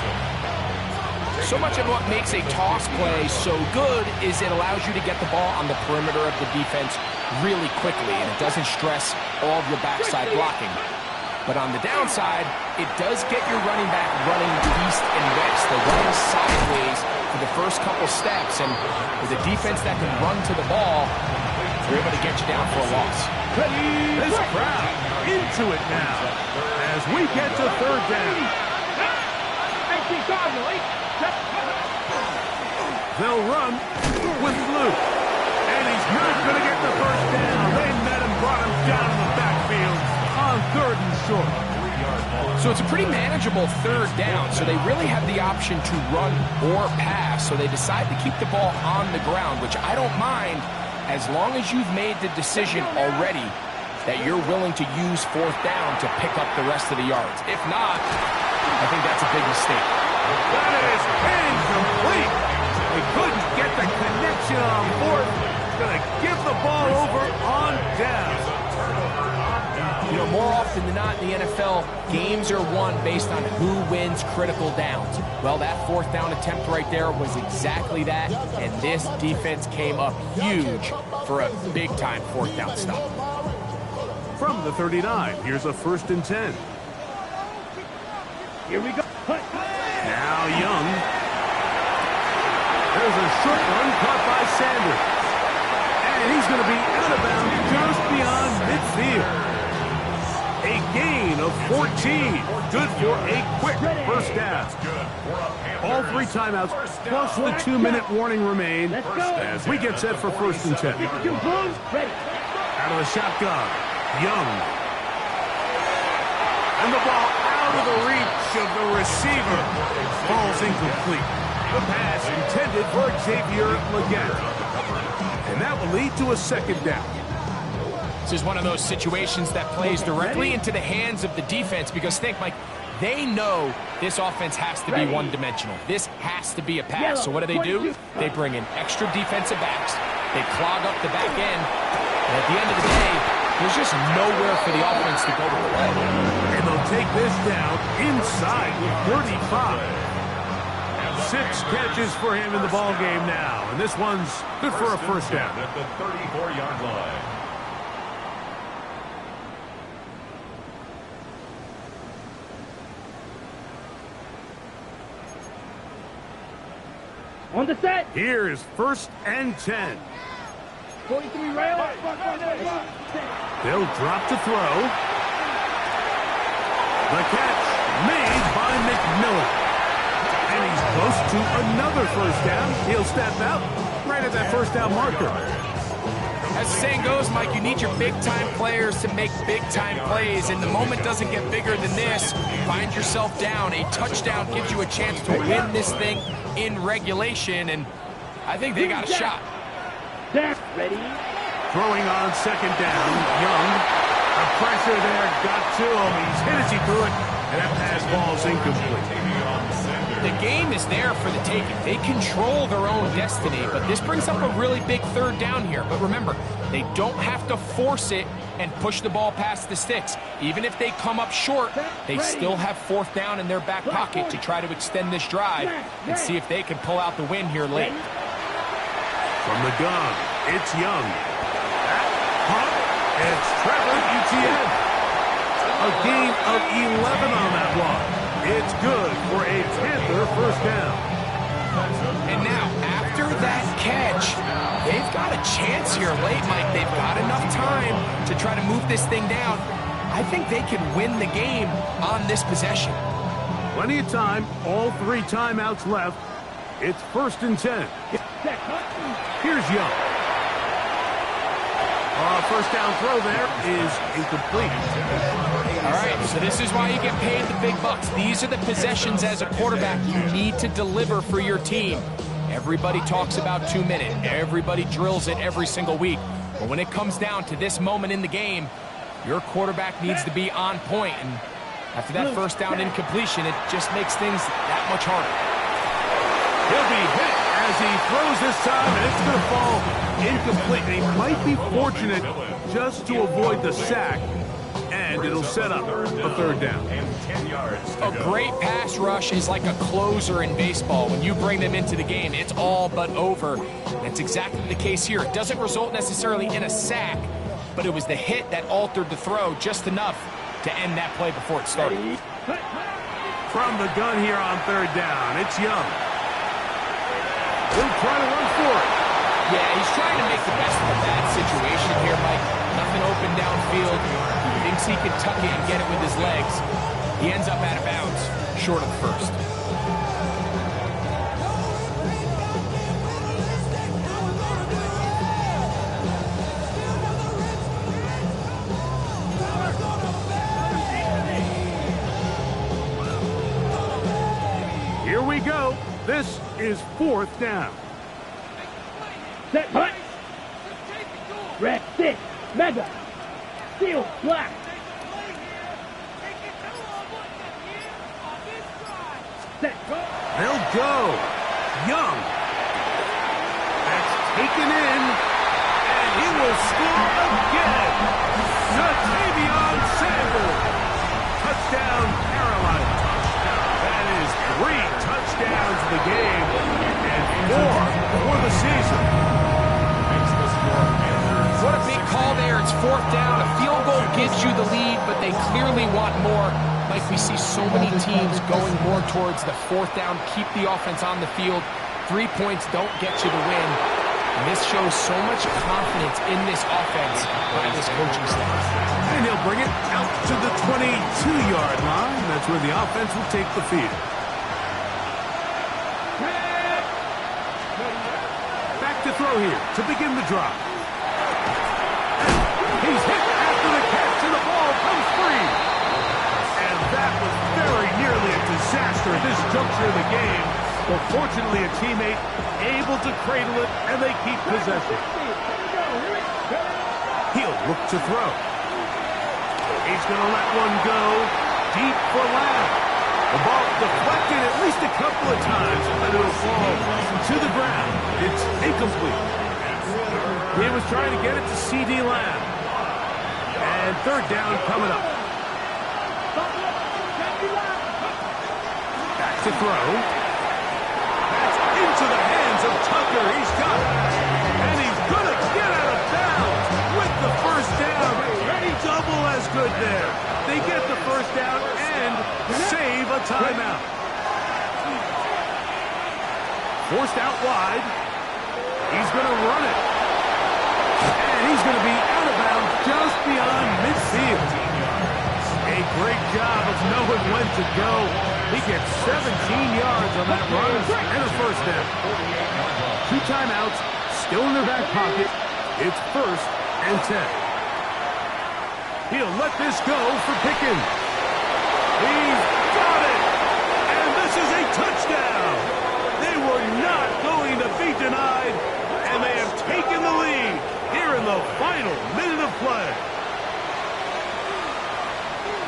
So much of what makes a toss play so good is it allows you to get the ball on the perimeter of the defense really quickly, and it doesn't stress all of your backside blocking. But on the downside, it does get your running back running east and west. They're running sideways for the first couple steps, and with a defense that can run to the ball, they're able to get you down for a loss. This crowd into it now as we get to third down. They'll run with Blue. And he's not going to get the first down. They met him, brought him down in the backfield on 3rd and short. So it's a pretty manageable third down, so they really have the option to run or pass, so they decide to keep the ball on the ground, which I don't mind as long as you've made the decision already that you're willing to use 4th down to pick up the rest of the yards. If not, I think that's a big mistake. That is incomplete. They couldn't get the connection on 4th. Going to give the ball over on down. You know, more often than not in the NFL, games are won based on who wins critical downs. Well, that 4th down attempt right there was exactly that, and this defense came up huge for a big-time 4th down stop. From the 39, here's a 1st and 10. Here we go. Now Young. There's a short one caught by Sanders. And he's going to be out of bounds just beyond midfield. A gain of 14. Good for a quick first down. All 3 timeouts plus the 2-minute warning remain as we get set for 1st and 10. Out of the shotgun, Young. And the ball out of the reach of the receiver. Ball's incomplete. The pass intended for Xavier Legette. And that will lead to a 2nd down. This is one of those situations that plays directly into the hands of the defense because think, Mike, they know this offense has to be one-dimensional. This has to be a pass. So what do? They bring in extra defensive backs. They clog up the back end. And at the end of the day, there's just nowhere for the offense to go to play. And they'll take this down inside with 35. 6 catches for him in the ball game now, and this one's good for a first down. At the 34-yard line. On the set. Here's 1st and 10. 43 rail. They'll drop to throw. The catch made by McMillan. And he's close to another first down. He'll step out right at that first down marker. As the saying goes, Mike, you need your big-time players to make big-time plays, and the moment doesn't get bigger than this. Find yourself down. A touchdown gives you a chance to win this thing in regulation, and I think they got a shot. Ready. Throwing on 2nd down, Young. The pressure there got to him. He's hit as he threw it, and that pass ball's incomplete. The game is there for the taking. They control their own destiny, but this brings up a really big 3rd down here. But remember, they don't have to force it and push the ball past the sticks. Even if they come up short, they still have 4th down in their back pocket to try to extend this drive and see if they can pull out the win here late. From the gun, it's Young. Pump, it's Trevor Etienne. A gain of 11 on that one. It's good for a Panther first down. And now, after that catch, they've got a chance here late, Mike. They've got enough time to try to move this thing down. I think they can win the game on this possession. Plenty of time, all 3 timeouts left. It's 1st and 10. Here's Young. First down throw there is incomplete. All right, so this is why you get paid the big bucks. These are the possessions as a quarterback you need to deliver for your team. Everybody talks about 2-minute. Everybody drills it every single week. But when it comes down to this moment in the game, your quarterback needs to be on point. And after that first down incompletion, it just makes things that much harder. He'll be hit as he throws this time, and it's going to fall incomplete. And he might be fortunate just to avoid the sack, and it'll set up a 3rd down. A great pass rush is like a closer in baseball. When you bring them into the game, it's all but over. That's exactly the case here. It doesn't result necessarily in a sack, but it was the hit that altered the throw just enough to end that play before it started. From the gun here on 3rd down, it's Young. He'll try to run for it. Yeah, he's trying to make the best of a bad situation here, Mike. Nothing open downfield. He thinks he can tuck it and get it with his legs. He ends up out of bounds, short of the first. Here we go. This is 4th down. Set, hut. Red, 6, mega. Steel, black. Set, go. They'll go. Young. That's taken in, and he will score again. Ja'Tavion Sanders. Touchdown, Carolina. That is 3 touchdowns in the game and 4 for the season. What a big call there. It's 4th down. A field goal gives you the lead, but they clearly want more. Like we see so many teams going more towards the 4th down, keep the offense on the field. 3 points don't get you the win. And this shows so much confidence in this offense by this coaching staff. And he'll bring it out to the 22-yard line. That's where the offense will take the field. Back to throw here to begin the drive. He's hit after the catch, and the ball comes free. And that was very nearly a disaster at this juncture of the game. But fortunately, a teammate able to cradle it, and they keep possession. He'll look to throw. He's going to let one go deep for Lamb. The ball deflected at least a couple of times, and it'll fall to the ground. It's incomplete. He was trying to get it to C.D. Lamb. And 3rd down coming up. Back to throw. into the hands of Tucker. He's got it. And he's going to get out of bounds with the first down. Double as good there. They get the first down and save a timeout. Forced out wide. He's going to run it. And he's going to be out of bounds just beyond midfield. A great job of knowing when to go. He gets 17 yards on that run and a first down. 2 timeouts still in their back pocket. It's 1st and 10. He'll let this go for Pickens. He's got it! And this is a touchdown! They were not going to be denied, and they have taken the lead here in the final minute of play.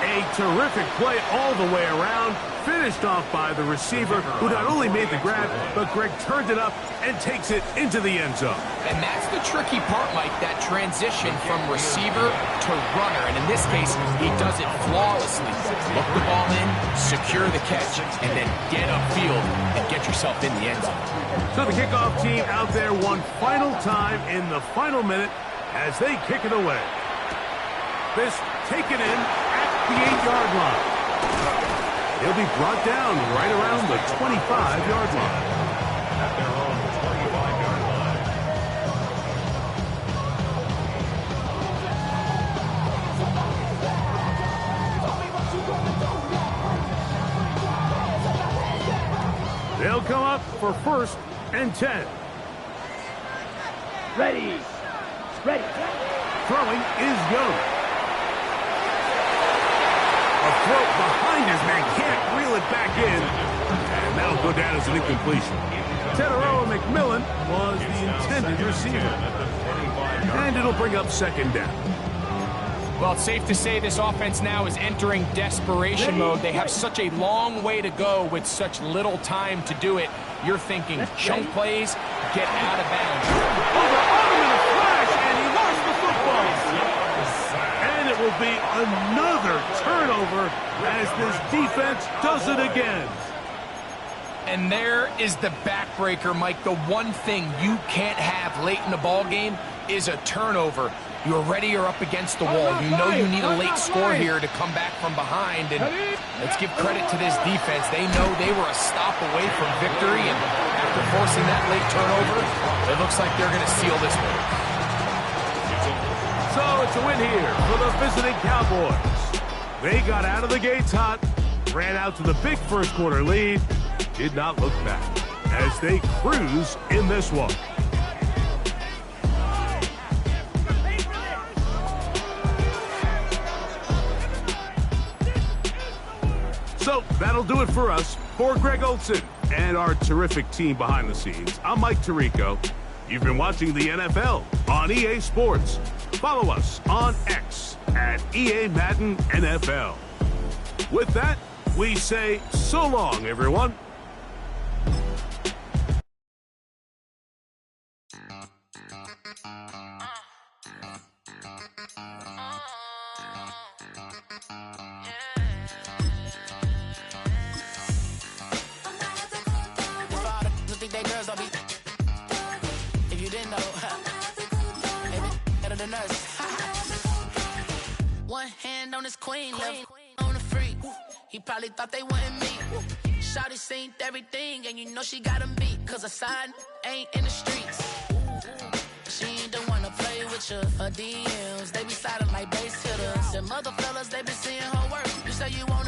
A terrific play all the way around, finished off by the receiver, who not only made the grab, but Greg turned it up and takes it into the end zone. And that's the tricky part, Mike, that transition from receiver to runner. And in this case, he does it flawlessly. Look the ball in, secure the catch, and then get upfield and get yourself in the end zone. So the kickoff team out there one final time in the final minute as they kick it away. This taken in at the 8-yard line. He'll be brought down right around the 25-yard line. At their own 25-yard line. They'll come up for 1st and 10. Ready. Ready. Throwing is Young. A throw behind his man, can't reel it back in. And that'll go down as an incompletion. Teteroa McMillan was the intended receiver. And it'll bring up 2nd down. Well, it's safe to say this offense now is entering desperation mode. They have such a long way to go with such little time to do it. You're thinking chunk plays, get out of bounds. Over Autumn in a flash, and he lost the football. And it will be another turnover as this defense does it again. And there is the backbreaker, Mike. The one thing you can't have late in the ball game is a turnover. You're ready, you're up against the wall. You know you need a late score here to come back from behind. And let's give credit to this defense. They know they were a stop away from victory. And after forcing that late turnover, it looks like they're going to seal this one. So it's a win here for the visiting Cowboys. They got out of the gates hot, ran out to the big first quarter lead, did not look back as they cruise in this one. So that'll do it for us. For Greg Olson and our terrific team behind the scenes, I'm Mike Tirico. You've been watching the NFL on EA Sports. Follow us on X at EA Madden NFL. With that, we say so long, everyone. One hand on his queen, left on the free. He probably thought they wanted me. Shawty seen everything, and you know she got him beat. Cause her side ain't in the streets. She ain't the one to play with you. Her DMs, they be silent like base hitters. Them other fellas, they be seeing her work. You say you want